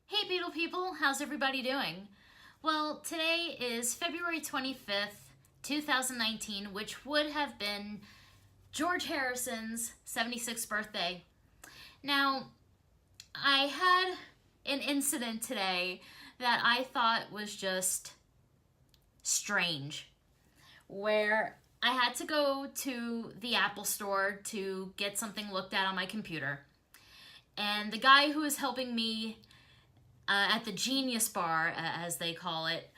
Hey Beetle people, how's everybody doing? Well, today is February 25th, 2019, which would have been George Harrison's 76th birthday. Now, I had an incident today that I thought was just strange, where I had to go to the Apple store to get something looked at on my computer. And the guy who was helping me at the Genius Bar, as they call it,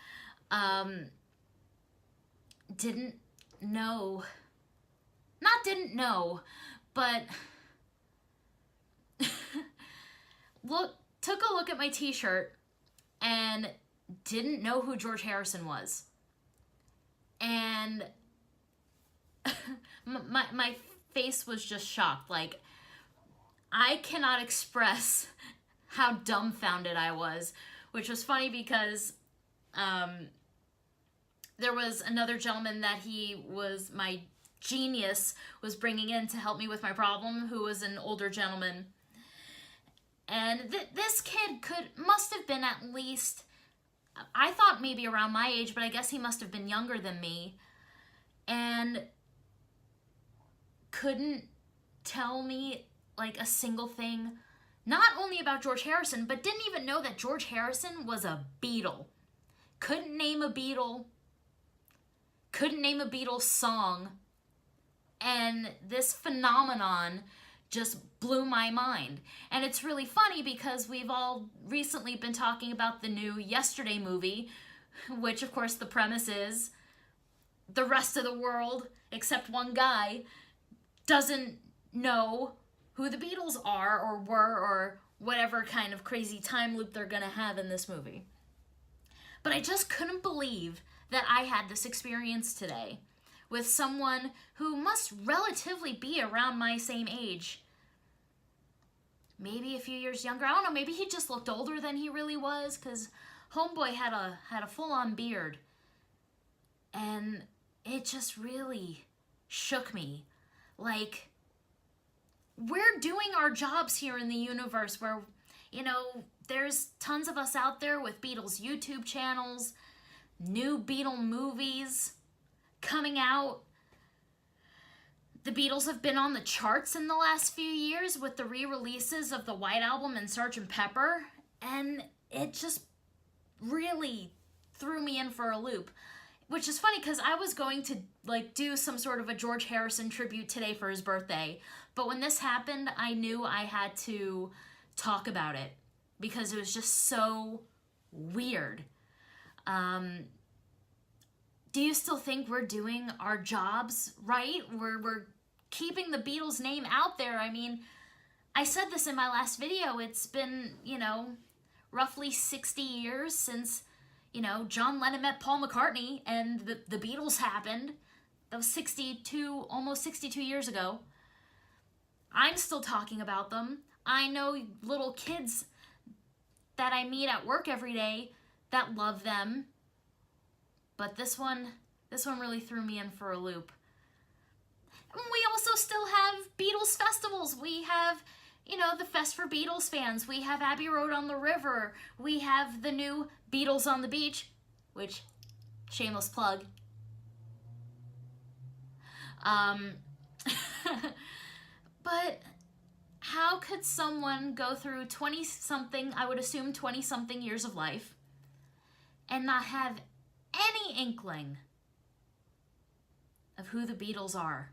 didn't know, but took a look at my t-shirt and didn't know who George Harrison was. And my face was just shocked. Like, I cannot express how dumbfounded I was, which was funny because there was another gentleman that my genius was bringing in to help me with my problem, who was an older gentleman. And this kid must have been at least, I thought maybe around my age, but I guess he must have been younger than me, and couldn't tell me like a single thing, not only about George Harrison, but didn't even know that George Harrison was a Beatle. Couldn't name a Beatle. Couldn't name a Beatles song. And this phenomenon just blew my mind. And it's really funny because we've all recently been talking about the new Yesterday movie, which of course the premise is the rest of the world, except one guy, doesn't know who the Beatles are or were, or whatever kind of crazy time loop they're gonna have in this movie. But I just couldn't believe that I had this experience today with someone who must relatively be around my same age. Maybe a few years younger. I don't know, maybe he just looked older than he really was, because homeboy had a full-on beard. And it just really shook me. Like, we're doing our jobs here in the universe where, you know, there's tons of us out there with Beatles YouTube channels, new Beatle movies coming out. The Beatles have been on the charts in the last few years with the re-releases of the White Album and Sgt. Pepper, and it just really threw me in for a loop. Which is funny because I was going to like do some sort of a George Harrison tribute today for his birthday. But when this happened, I knew I had to talk about it because it was just so weird. Do you still think we're doing our jobs right? We're keeping the Beatles name out there. I mean, I said this in my last video. It's been, you know, roughly 60 years since, you know, John Lennon met Paul McCartney and the Beatles happened. That was almost 62 years ago. I'm still talking about them. I know little kids that I meet at work every day that love them. But this one really threw me in for a loop. We also still have Beatles festivals. We have, you know, the Fest for Beatles fans. We have Abbey Road on the River. We have the new Beatles on the Beach, which, shameless plug. But how could someone go through 20-something, I would assume 20-something years of life, and not have any inkling of who the Beatles are?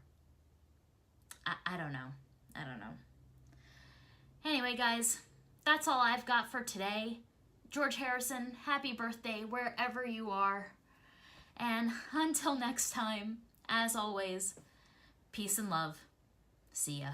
I don't know. I don't know. Anyway, guys, that's all I've got for today. George Harrison, happy birthday wherever you are. And until next time, as always, peace and love. See ya.